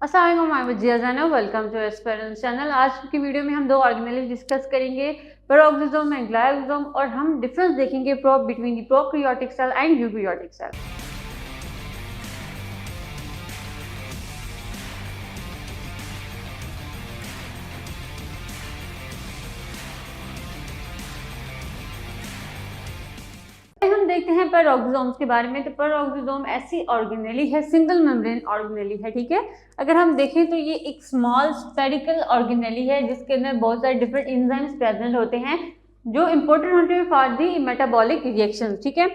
अस्सलाम वालेकुम, welcome to एस्पेरेंस channel. आज की वीडियो में हम दो ऑर्गेनेल्स डिस्कस करेंगे, पेरोक्सिसोम एंड ग्लाइकोसोम, और हम डिफरेंस देखेंगे between the prokaryotic cell and eukaryotic cell. हम देखते हैं पेरोक्सिसोम्स के बारे में। तो पेरोक्सिसोम ऐसी ऑर्गेनेली है, सिंगल मेम्ब्रेन ऑर्गेनेली है, ठीक है। अगर हम देखें तो ये एक स्मॉल स्फेरिकल ऑर्गेनेली है जिसके अंदर बहुत सारे डिफरेंट एंजाइम्स प्रेजेंट होते हैं जो इंपॉर्टेंट होते हैं फॉर दी मेटाबॉलिक रिएक्शन, ठीक है।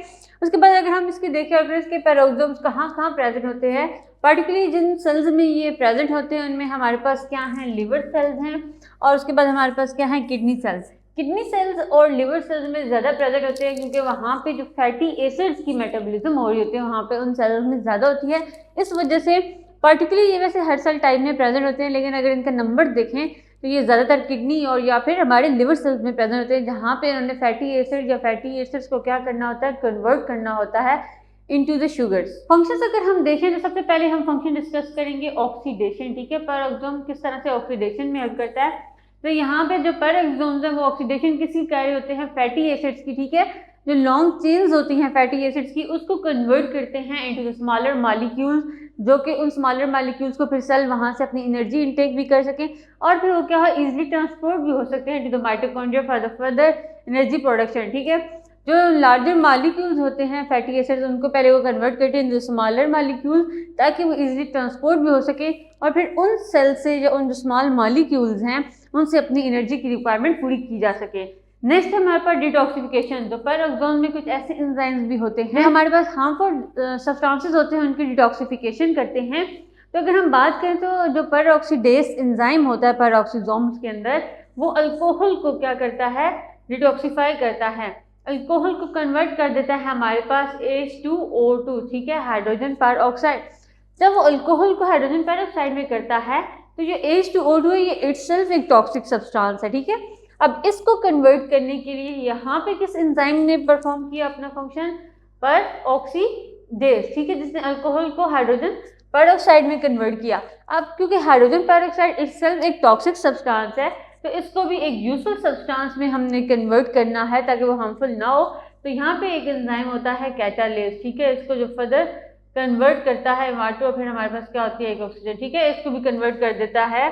उसके बाद अगर हम इसके देखें, अगर इसके पेरोक्सिसोम्स कहाँ कहाँ प्रेजेंट होते हैं, पर्टिकुलरली जिन सेल्स में ये प्रेजेंट होते हैं उनमें हमारे पास क्या है, लिवर सेल्स हैं, और उसके बाद हमारे पास क्या है, किडनी सेल्स। किडनी सेल्स और लिवर सेल्स में ज़्यादा प्रेजेंट होते हैं क्योंकि वहाँ पे जो फैटी एसिड्स की मेटाबॉलिज्म हो रही होती है वहाँ पे उन सेल्स में ज़्यादा होती है। इस वजह से पर्टिकुलरली ये वैसे हर सेल टाइप में प्रेजेंट होते हैं, लेकिन अगर इनका नंबर देखें तो ये ज़्यादातर किडनी और या फिर हमारे लिवर सेल्स में प्रेजेंट होते हैं, जहाँ पे उन्होंने फैटी एसिड या फैटी एसिड्स को क्या करना होता है, कन्वर्ट करना होता है इनटू द शुगर्स। फंक्शंस अगर हम देखें तो सबसे पहले हम फंक्शन डिस्कस करेंगे ऑक्सीडेशन, ठीक है। पेरोक्सिसोम किस तरह से ऑक्सीडेशन में हेल्प करता है। तो यहाँ पे जो पेरोक्सिसोम्स हैं वो ऑक्सीडेशन किसकी कर रहे होते हैं, फैटी एसिड्स की, ठीक है। जो लॉन्ग चेन्स होती हैं फैटी एसिड्स की उसको कन्वर्ट करते हैं इनटू स्मॉलर मॉलिक्यूल्स, जो कि उन स्मॉलर मॉलिक्यूल्स को फिर सेल वहाँ से अपनी एनर्जी इनटेक भी कर सकें और फिर वो क्या है, इजीली ट्रांसपोर्ट भी हो सकते हैं to the mitochondria for the further energy production, ठीक है। जो लार्जर मॉलिक्यूल्स होते हैं फैटी एसिड्स उनको पहले वो कन्वर्ट करते हैं स्मॉलर मॉलिक्यूल ताकि वो इजीली ट्रांसपोर्ट भी हो सके और फिर उन सेल से या उन जो स्मॉल मॉलिक्यूल्स हैं उनसे अपनी एनर्जी की रिक्वायरमेंट पूरी की जा सके। नेक्स्ट हमारे पास डिटॉक्सिफिकेशन। तो पेरोक्सिसोम में कुछ ऐसे एंजाइम्स भी होते हैं हमारे पास हार्मफुल सब्सटेंसेस होते हैं, उनकी डिटॉक्सिफिकेशन करते हैं। तो अगर हम बात करें तो जो पेरोक्सीडेस एंजाइम होता है पेरोक्सिसोम्स के अंदर, वो अल्कोहल को क्या करता है, डिटॉक्सिफाई करता है। अल्कोहल को कन्वर्ट कर देता है हमारे पास H2O2, ठीक है, हाइड्रोजन पर ऑक्साइड। जब वो अल्कोहल को हाइड्रोजन पर ऑक्साइड में करता है तो ये H2O2 है, ये इटसेल्फ एक टॉक्सिक सब्सटेंस है, ठीक है। अब इसको कन्वर्ट करने के लिए यहाँ पे किस एंजाइम ने परफॉर्म किया अपना फंक्शन, पर ऑक्सीडेस, ठीक है, जिसने अल्कोहल को हाइड्रोजन पर ऑक्साइड में कन्वर्ट किया। अब क्योंकि हाइड्रोजन पर ऑक्साइड इटसेल्फ एक टॉक्सिक सब्सटेंस है तो इसको भी एक यूजफुल सब्सटेंस में हमने कन्वर्ट करना है ताकि वो हार्मफुल ना हो। तो यहाँ पे एक एंजाइम होता है कैटालेस, ठीक है, इसको जो फर्दर कन्वर्ट करता है वाटर और फिर हमारे पास क्या होती है, एक ऑक्सीजन, ठीक है, इसको भी कन्वर्ट कर देता है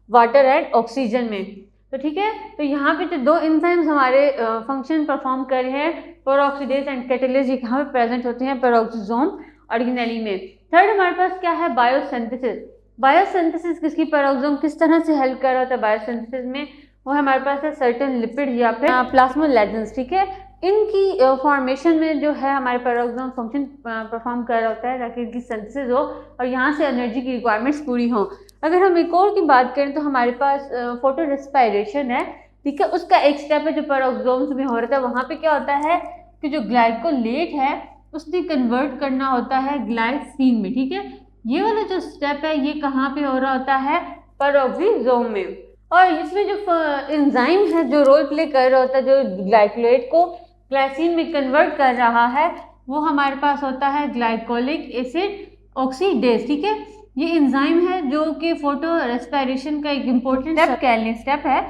वाटर एंड ऑक्सीजन में। तो ठीक है, तो यहाँ पे जो दो एंजाइम्स हमारे फंक्शन परफॉर्म कर रहे हैं, पेरोक्सीडेस एंड कैटालेस, ये कहाँ पे प्रेजेंट होते हैं, पेरोक्सिसोम ऑर्गेनेली में। थर्ड हमारे पास क्या है, बायोसिंथेसिस। बायोसिंथेसिस किसकी, पेरोक्सिसोम किस तरह से हेल्प कर रहा होता है बायोसिंथेसिस में, वो हमारे पास है सर्टेन लिपिड या फिर प्लाज्मोलेजेंस, ठीक है। इनकी फॉर्मेशन में जो है हमारे पेरोक्सिसोम फंक्शन परफॉर्म कर रहा होता है ताकि इनकी सिंथेसिस हो और यहाँ से एनर्जी की रिक्वायरमेंट्स पूरी हो। अगर हम एक और की बात करें तो हमारे पास फोटो रेस्पिरेशन है, ठीक है, उसका एक स्टेप है जो पेरोक्सिसोम्स में हो रहा था। वहाँ पे क्या होता है कि जो ग्लाइकोलेट है उसने कन्वर्ट करना होता है ग्लाइसिन में, ठीक है। ये वाला जो स्टेप है ये कहाँ पे हो रहा होता है, पेरोक्सिसोम में। और इसमें जो एंजाइम है जो रोल प्ले कर रहा होता है, जो ग्लाइकोलेट को ग्लाइसिन में कन्वर्ट कर रहा है, वो हमारे पास होता है ग्लाइकोलिक एसिड ऑक्सीडेस, ठीक है। ये एंजाइम है जो कि फोटो रेस्पिरेशन का एक इम्पोर्टेंट स्टेप है।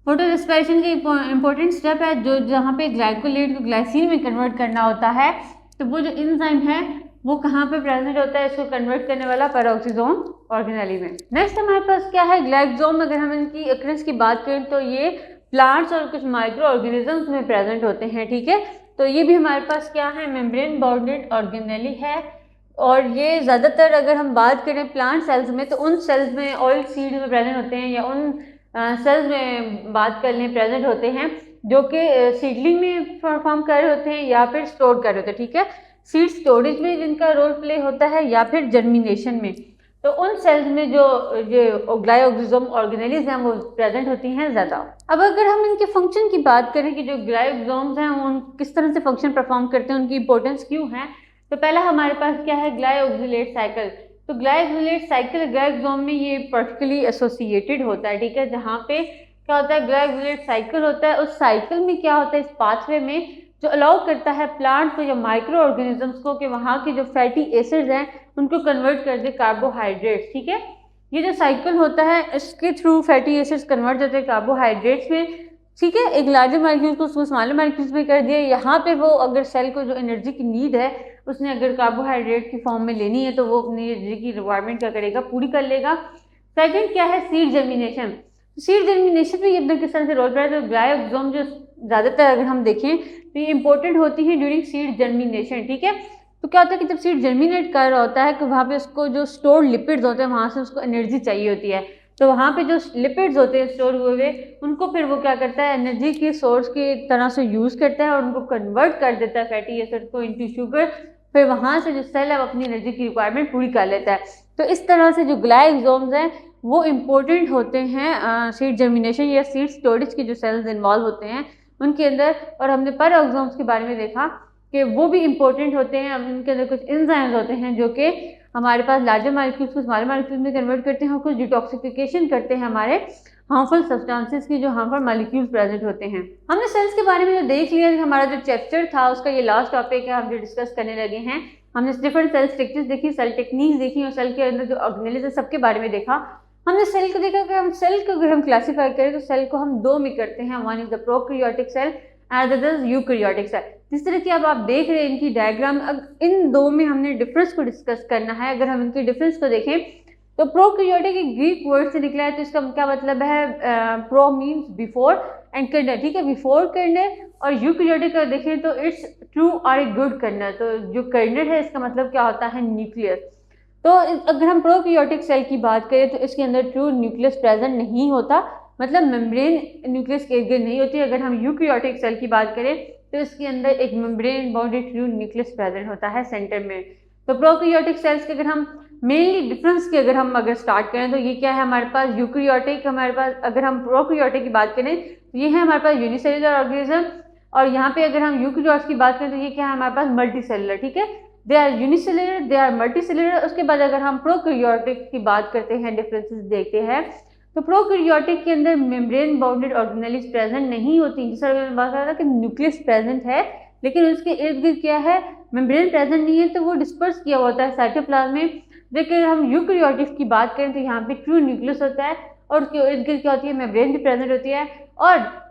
फोटो रेस्पिरेशन का इम्पोर्टेंट स्टेप है जो जहाँ पे ग्लाइकोलेट को ग्लाइसिन में कन्वर्ट करना होता है। तो वो जो एंजाइम है वो कहाँ पे प्रेजेंट होता है, इसको कन्वर्ट करने वाला, पेरोक्सिसोम ऑर्गेनेली में। नेक्स्ट हमारे पास क्या है, ग्लाइकोसोम। अगर हम इनकी अक्रेंस की बात करें तो ये प्लांट्स और कुछ माइक्रो ऑर्गेनिजम्स में प्रेजेंट होते हैं, ठीक है। तो ये भी हमारे पास क्या है, मेम्ब्रेन बाउंडेड ऑर्गेनेली है। और ये ज़्यादातर अगर हम बात करें प्लांट सेल्स में तो उन सेल्स में ऑयल सीड में प्रेजेंट होते हैं, या उन सेल्स में बात कर लें प्रेजेंट होते हैं जो कि सीडलिंग में परफॉर्म कर रहे होते हैं या फिर स्टोर कर रहे होते हैं, ठीक है। सीड स्टोरेज में जिनका रोल प्ले होता है या फिर जर्मिनेशन में। तो उन सेल्स में जो ग्लाइकोसोम ऑर्गेनेलीज हैं वो प्रेजेंट होती हैं ज़्यादा। अब अगर हम इनके फंक्शन की बात करें कि जो ग्लाइकोसोम्स हैं वो किस तरह से फंक्शन परफॉर्म करते हैं, उनकी इंपॉर्टेंस क्यों है, तो पहला हमारे पास क्या है, ग्लाइकोक्सिलेट साइकिल। तो ग्लाइकोक्सिलेट साइकिल ग्लाइकोसोम में ये पर्टिकुलरली एसोसिएटेड होता है, ठीक है। जहाँ पे क्या होता है, ग्लाइकोक्सिलेट साइकिल होता है, उस साइकिल में क्या होता है, इस पाथवे में जो अलाउ करता है प्लांट को या माइक्रो ऑर्गेनिजम्स को कि वहाँ के जो फैटी एसिड्स हैं उनको कन्वर्ट कर दे कार्बोहाइड्रेट्स, ठीक है। ये जो साइकिल होता है इसके थ्रू फैटी एसिड्स कन्वर्ट होते हैं कार्बोहाइड्रेट्स में, ठीक है। एक लार्जर मॉलिक्यूल को उसको स्मॉलर मॉलिक्यूल्स में कर दिया। यहाँ पे वो अगर सेल को जो एनर्जी की नीड है उसने अगर कार्बोहाइड्रेट की फॉर्म में लेनी है तो वो अपनी एनर्जी की रिक्वायरमेंट क्या करेगा, पूरी कर लेगा। सेकंड क्या है, सीड जर्मिनेशन। सीड जर्मिनेशन में ये अपना किस तरह से रोल प्ले है, तो ग्लाइकोसोम जो ज़्यादातर अगर हम देखें तो ये इंपॉर्टेंट होती है ड्यूरिंग सीड जर्मिनेशन, ठीक है। तो क्या होता है कि जब सीड जर्मिनेट कर रहा होता है कि वहाँ पे उसको जो स्टोर्ड लिपिड्स होते हैं वहाँ से उसको एनर्जी चाहिए होती है, तो वहाँ पे जो लिपिड्स होते हैं स्टोर हुए हुए उनको फिर वो क्या करता है, एनर्जी के सोर्स की तरह से यूज़ करता है और उनको कन्वर्ट कर देता है फैटी एसिड को इनटू शुगर। फिर वहाँ से जो सेल है अपनी एनर्जी की रिक्वायरमेंट पूरी कर लेता है। तो इस तरह से जो ग्लाइकोसोम्स हैं वो इम्पोर्टेंट होते हैं सीड जर्मिनेशन या सीड स्टोरेज के जो सेल्स इन्वॉल्व होते हैं उनके अंदर। और हमने पेरोक्सोम्स के बारे में देखा कि वो भी इम्पोर्टेंट होते हैं। उनके अंदर कुछ एंजाइम्स होते हैं जो कि हमारे पास लार्जर मॉलिक्यूल्स को स्मॉलर मॉलिक्यूल्स में कन्वर्ट करते हैं और कुछ डिटॉक्सिफिकेशन करते हैं हमारे हार्मफुल सब्सटेंसेस की जो हार्मफुल मॉलिक्यूल्स प्रेजेंट होते हैं। हमने सेल्स के बारे में जो देख लिया, हमारा जो चैप्टर था उसका ये लास्ट टॉपिक है, हम जो डिस्कस करने लगे हैं। हमने डिफरेंट सेल स्ट्रक्चर्स देखी, सेल टेक्निक्स देखी और सेल के अंदर जो ऑर्गेनेल्स है सबके बारे में देखा। हमने सेल को देखा कि हम सेल को अगर हम क्लासीफाई करें तो सेल को हम दो में करते हैं, one is the prokaryotic cell and the other eukaryotic cell. जिस तरह की अब आप देख रहे हैं इनकी डायग्राम, इन दो में हमने डिफरेंस को डिस्कस करना है। अगर हम इनके डिफरेंस को देखें तो प्रोकैरियोटिक एक ग्रीक वर्ड से निकला है, तो इसका क्या मतलब है, pro means before and kernel, ठीक है, बिफोर कर्नल। और यूकैरियोटिक का देखें तो इट्स ट्रू और ए गुड कर्नल, तो जो कर्नल है इसका मतलब क्या होता है, न्यूक्लियस। तो अगर हम प्रोकैरियोटिक सेल की बात करें तो इसके अंदर ट्रू न्यूक्लियस प्रेजेंट नहीं होता, मतलब मेम्ब्रेन न्यूक्लियस के इर्द नहीं होती। अगर हम यूकैरियोटिक सेल की बात करें तो इसके अंदर एक membrane bounded true nucleus present होता है सेंटर में। तो प्रोकैरियोटिक सेल्स के अगर हम मेनली डिफरेंस की अगर स्टार्ट करें तो ये क्या है हमारे पास, यूकैरियोटिक हमारे पास, अगर हम प्रोकैरियोटिक की बात करें तो ये है हमारे पास यूनिसेलुलर ऑर्गेनिज्म। और यहाँ पे अगर हम यूकैरियोट्स की बात करें तो ये क्या है हमारे पास, मल्टीसेलुलर, ठीक है। They are unicellular, they are multicellular. उसके बाद अगर हम प्रोकैरियोटिक की बात करते हैं, डिफरेंसेस देखते हैं, तो प्रोकैरियोटिक के अंदर मेम्ब्रेन बाउंडेड ऑर्गेनेल्स प्रेजेंट नहीं होती। जिस तरह मैंने बात करा था कि न्यूक्लियस प्रेजेंट है लेकिन उसके इर्द गिर्द क्या है, मेम्ब्रेन प्रेजेंट नहीं है, तो वो डिस्पर्स किया होता है साइटोप्लाज्म में। लेकिन हम यूकैरियोटिक की बात करें तो यहाँ पे ट्रू न्यूक्लियस होता है और उसके इर्द गिर्द क्या होती है, मेम्ब्रेन भी प्रेजेंट होती है। और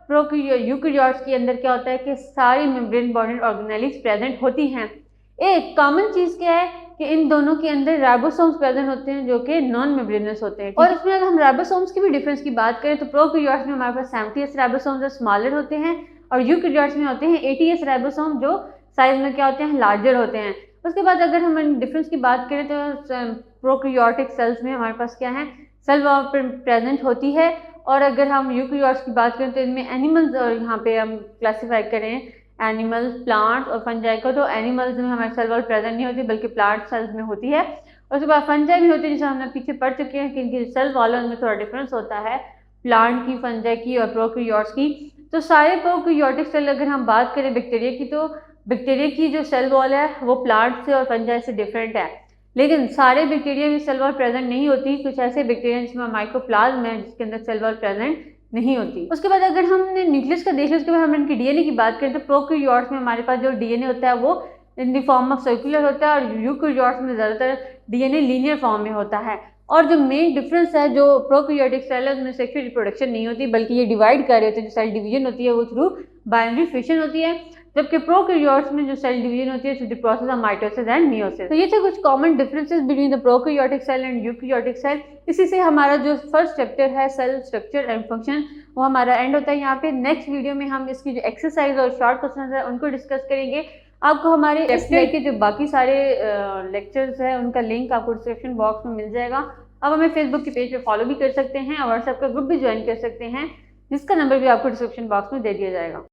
यूकैरियोट्स के अंदर क्या होता है कि सारी मेम्ब्रेन बाउंडेड ऑर्गेनेल्स प्रेजेंट होती हैं। एक कॉमन चीज क्या है कि इन दोनों के अंदर राइबोसोम्स प्रेजेंट होते हैं जो कि नॉन मेम्ब्रेनस होते हैं। और इसमें अगर हम राइबोसोम्स की भी डिफरेंस की बात करें तो प्रोकैरियोट्स में हमारे पास 70s राइबोसोम्स स्मॉलर होते हैं और यूकैरियोट्स में होते हैं 80s राइबोसोम जो साइज में क्या होते हैं, लार्जर होते हैं। उसके बाद अगर हम डिफरेंस की बात करें तो प्रोकैरियोटिक सेल्स में हमारे पास क्या है, सेल वॉल प्रेजेंट होती है। और अगर हम यूकैरियोट्स की बात करें तो इनमें एनिमल्स, और यहाँ पे हम क्लासीफाई करें एनिमल्स, प्लांट्स और फंजाई को, तो एनिमल्स में हमारे सेल वॉल प्रेजेंट नहीं होती बल्कि प्लांट सेल्स में होती है। और उसके बाद फंजाई भी होती है, जिसे हमने पीछे पढ़ चुके हैं कि इनकी सेल वॉल में थोड़ा डिफरेंस होता है प्लांट की, फंजाई की और प्रोकैरियोट्स की। तो सारे प्रोकैरियोटिक सेल अगर हम बात करें बैक्टीरिया की, तो बैक्टीरिया की जो सेल वॉल है वो प्लांट से और फंजाई से डिफरेंट है। लेकिन सारे बैक्टीरिया में सेल वॉल प्रेजेंट नहीं होती, कुछ ऐसे बैक्टीरिया जिसमें माइकोप्लाज्म है जिसके अंदर सेल वॉल प्रेजेंट नहीं होती। उसके बाद अगर हमने न्यूक्लियस का देखा, उसके बाद हम इनकी डीएनए की बात करें तो प्रोकैरियोट्स में हमारे पास जो डीएनए होता है वो in the form of circular होता है और यूकैरियोट्स में ज़्यादातर डीएनए लीनियर फॉर्म में होता है। और जो मेन डिफरेंस है, जो प्रोकैरियोटिक सेल है उसमें सेक्सुअल रिप्रोडक्शन नहीं होती बल्कि ये डिवाइड कर रहे होते हैं, जो सेल डिवीजन होती है वो थ्रू बाइनरी फिशन होती है। जबकि प्रोकैरियोट्स में जो सेल डिवीजन होती है through the process of mitosis and meiosis. तो ये थे कुछ common differences between the prokaryotic cell and eukaryotic cell. इसी से हमारा जो फर्स्ट चैप्टर है सेल स्ट्रक्चर एंड फंक्शन वो हमारा एंड होता है यहाँ पे। नेक्स्ट वीडियो में हम इसकी जो एक्सरसाइज और शॉर्ट क्वेश्चन है उनको डिस्कस करेंगे। आपको हमारे चैप्टर के जो बाकी सारे लेक्चर्स हैं उनका लिंक आपको डिस्क्रिप्शन बॉक्स में मिल जाएगा। आप हमें फेसबुक के पेज पे फॉलो भी कर सकते हैं और व्हाट्सएप का ग्रुप भी ज्वाइन कर सकते हैं जिसका नंबर भी आपको डिस्क्रिप्शन बॉक्स में दे दिया जाएगा।